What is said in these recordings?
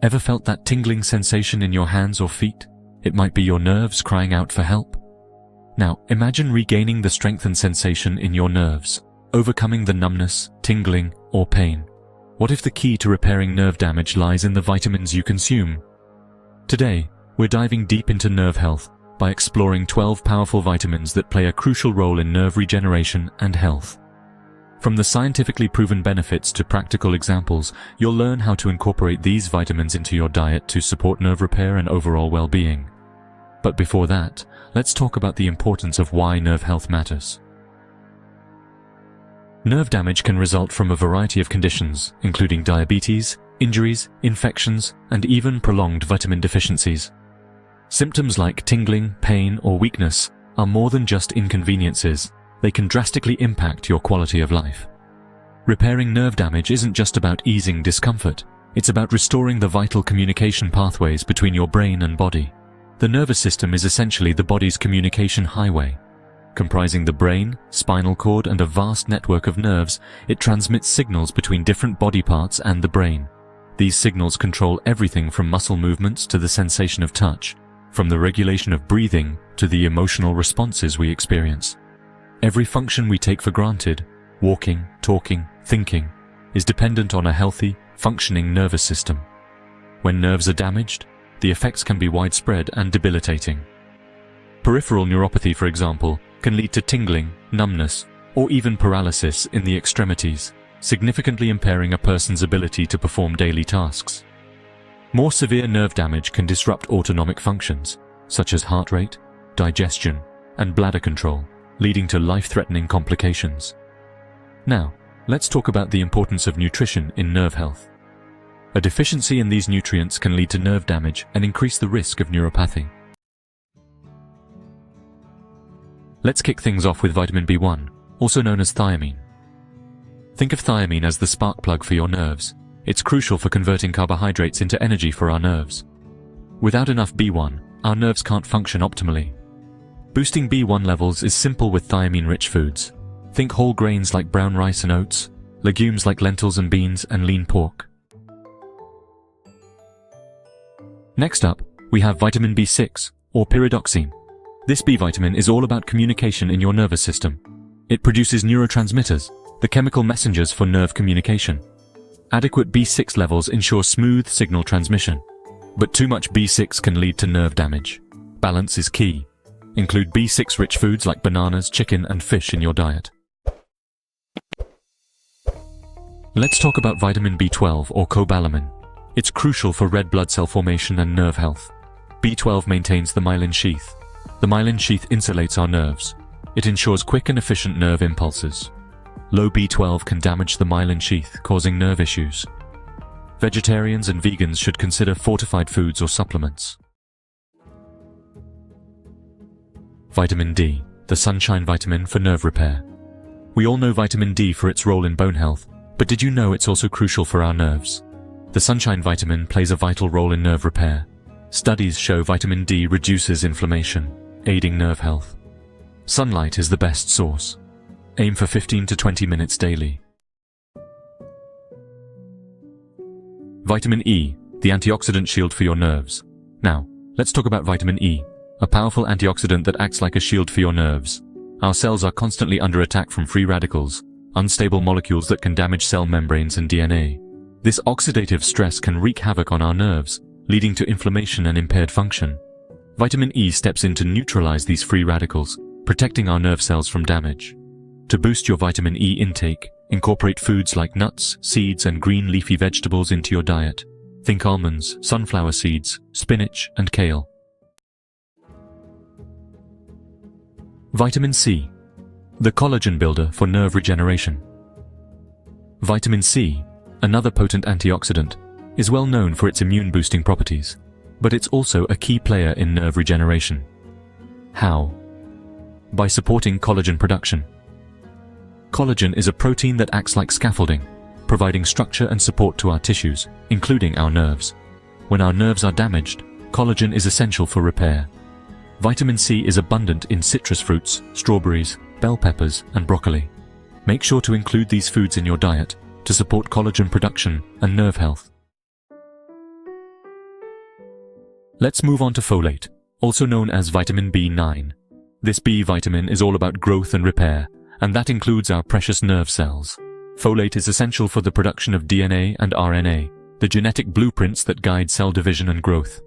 Ever felt that tingling sensation in your hands or feet? It might be your nerves crying out for help. Now, imagine regaining the strength and sensation in your nerves, overcoming the numbness, tingling, or pain. What if the key to repairing nerve damage lies in the vitamins you consume? Today, we're diving deep into nerve health by exploring 12 powerful vitamins that play a crucial role in nerve regeneration and health. From the scientifically proven benefits to practical examples, you'll learn how to incorporate these vitamins into your diet to support nerve repair and overall well-being. But before that, let's talk about the importance of why nerve health matters. Nerve damage can result from a variety of conditions, including diabetes, injuries, infections, and even prolonged vitamin deficiencies. Symptoms like tingling, pain, or weakness are more than just inconveniences. They can drastically impact your quality of life. Repairing nerve damage isn't just about easing discomfort. It's about restoring the vital communication pathways between your brain and body. The nervous system is essentially the body's communication highway. Comprising the brain, spinal cord, and a vast network of nerves, it transmits signals between different body parts and the brain. These signals control everything from muscle movements to the sensation of touch, from the regulation of breathing to the emotional responses we experience. Every function we take for granted, walking, talking, thinking, is dependent on a healthy, functioning nervous system. When nerves are damaged, the effects can be widespread and debilitating. Peripheral neuropathy, for example, can lead to tingling, numbness, or even paralysis in the extremities, significantly impairing a person's ability to perform daily tasks. More severe nerve damage can disrupt autonomic functions, such as heart rate, digestion, and bladder control, leading to life-threatening complications. Now, let's talk about the importance of nutrition in nerve health. A deficiency in these nutrients can lead to nerve damage and increase the risk of neuropathy. Let's kick things off with vitamin B1, also known as thiamine. Think of thiamine as the spark plug for your nerves. It's crucial for converting carbohydrates into energy for our nerves. Without enough B1, our nerves can't function optimally. Boosting B1 levels is simple with thiamine-rich foods. Think whole grains like brown rice and oats, legumes like lentils and beans, and lean pork. Next up, we have vitamin B6, or pyridoxine. This B vitamin is all about communication in your nervous system. It produces neurotransmitters, the chemical messengers for nerve communication. Adequate B6 levels ensure smooth signal transmission. But too much B6 can lead to nerve damage. Balance is key. Include B6-rich foods like bananas, chicken, and fish in your diet. Let's talk about vitamin B12, or cobalamin. It's crucial for red blood cell formation and nerve health. B12 maintains the myelin sheath. The myelin sheath insulates our nerves. It ensures quick and efficient nerve impulses. Low B12 can damage the myelin sheath, causing nerve issues. Vegetarians and vegans should consider fortified foods or supplements. Vitamin D, the sunshine vitamin for nerve repair. We all know vitamin D for its role in bone health, but did you know it's also crucial for our nerves? The sunshine vitamin plays a vital role in nerve repair. Studies show vitamin D reduces inflammation, aiding nerve health. Sunlight is the best source. Aim for 15 to 20 minutes daily. Vitamin E, the antioxidant shield for your nerves. Now, let's talk about vitamin E, a powerful antioxidant that acts like a shield for your nerves. Our cells are constantly under attack from free radicals, unstable molecules that can damage cell membranes and DNA. This oxidative stress can wreak havoc on our nerves, leading to inflammation and impaired function. Vitamin E steps in to neutralize these free radicals, protecting our nerve cells from damage. To boost your vitamin E intake, incorporate foods like nuts, seeds, and green leafy vegetables into your diet. Think almonds, sunflower seeds, spinach, and kale. Vitamin C, the collagen builder for nerve regeneration. Vitamin C, another potent antioxidant, is well known for its immune-boosting properties, but it's also a key player in nerve regeneration. How? By supporting collagen production. Collagen is a protein that acts like scaffolding, providing structure and support to our tissues, including our nerves. When our nerves are damaged, collagen is essential for repair. Vitamin C is abundant in citrus fruits, strawberries, bell peppers, and broccoli. Make sure to include these foods in your diet to support collagen production and nerve health. Let's move on to folate, also known as vitamin B9. This B vitamin is all about growth and repair, and that includes our precious nerve cells. Folate is essential for the production of DNA and RNA, the genetic blueprints that guide cell division and growth.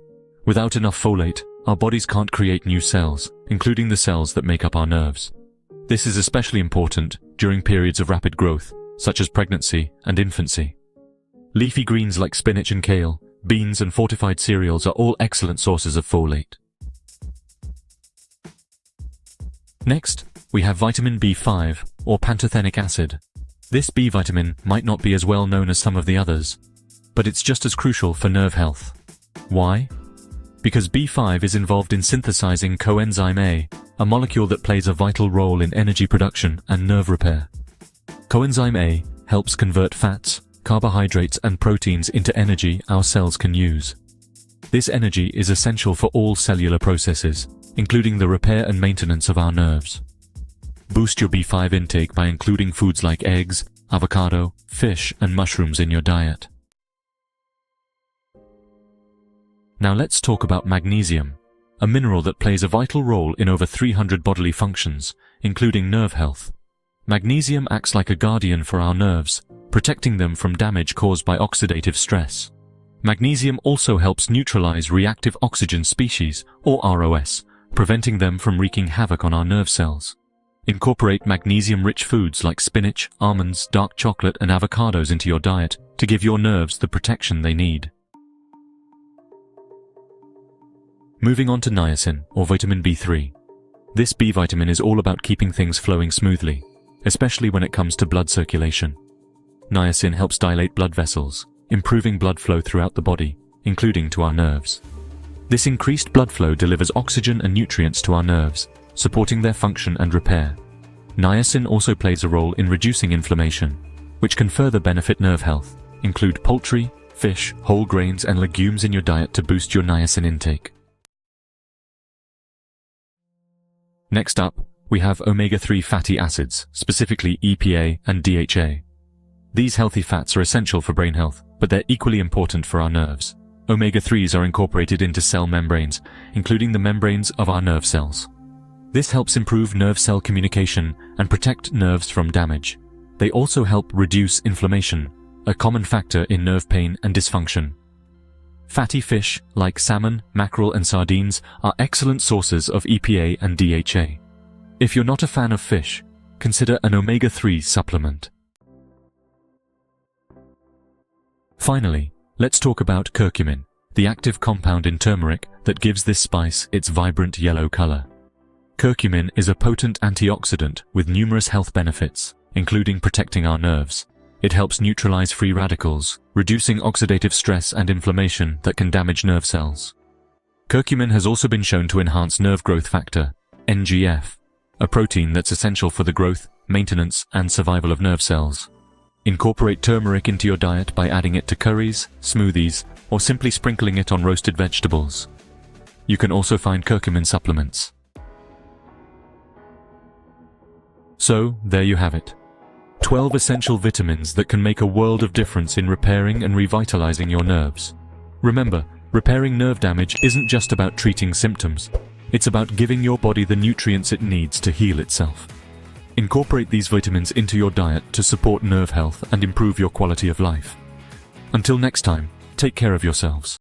Without enough folate, our bodies can't create new cells, including the cells that make up our nerves. This is especially important during periods of rapid growth, such as pregnancy and infancy. Leafy greens like spinach and kale, beans and fortified cereals are all excellent sources of folate. Next, we have vitamin B5, or pantothenic acid. This B vitamin might not be as well known as some of the others, but it's just as crucial for nerve health. Why? Because B5 is involved in synthesizing coenzyme A molecule that plays a vital role in energy production and nerve repair. Coenzyme A helps convert fats, carbohydrates and proteins into energy our cells can use. This energy is essential for all cellular processes, including the repair and maintenance of our nerves. Boost your B5 intake by including foods like eggs, avocado, fish and mushrooms in your diet. Now let's talk about magnesium, a mineral that plays a vital role in over 300 bodily functions, including nerve health. Magnesium acts like a guardian for our nerves, protecting them from damage caused by oxidative stress. Magnesium also helps neutralize reactive oxygen species, or ROS, preventing them from wreaking havoc on our nerve cells. Incorporate magnesium-rich foods like spinach, almonds, dark chocolate and avocados into your diet to give your nerves the protection they need. Moving on to niacin, or vitamin B3. This B vitamin is all about keeping things flowing smoothly, especially when it comes to blood circulation. Niacin helps dilate blood vessels, improving blood flow throughout the body, including to our nerves. This increased blood flow delivers oxygen and nutrients to our nerves, supporting their function and repair. Niacin also plays a role in reducing inflammation, which can further benefit nerve health. Include poultry, fish, whole grains and legumes in your diet to boost your niacin intake. Next up, we have omega-3 fatty acids, specifically EPA and DHA. These healthy fats are essential for brain health, but they're equally important for our nerves. Omega-3s are incorporated into cell membranes, including the membranes of our nerve cells. This helps improve nerve cell communication and protect nerves from damage. They also help reduce inflammation, a common factor in nerve pain and dysfunction. Fatty fish, like salmon, mackerel and sardines, are excellent sources of EPA and DHA. If you're not a fan of fish, consider an omega-3 supplement. Finally, let's talk about curcumin, the active compound in turmeric that gives this spice its vibrant yellow color. Curcumin is a potent antioxidant with numerous health benefits, including protecting our nerves. It helps neutralize free radicals, reducing oxidative stress and inflammation that can damage nerve cells. Curcumin has also been shown to enhance nerve growth factor, NGF, a protein that's essential for the growth, maintenance, and survival of nerve cells. Incorporate turmeric into your diet by adding it to curries, smoothies, or simply sprinkling it on roasted vegetables. You can also find curcumin supplements. So, there you have it. 12 essential vitamins that can make a world of difference in repairing and revitalizing your nerves. Remember, repairing nerve damage isn't just about treating symptoms. It's about giving your body the nutrients it needs to heal itself. Incorporate these vitamins into your diet to support nerve health and improve your quality of life. Until next time, take care of yourselves.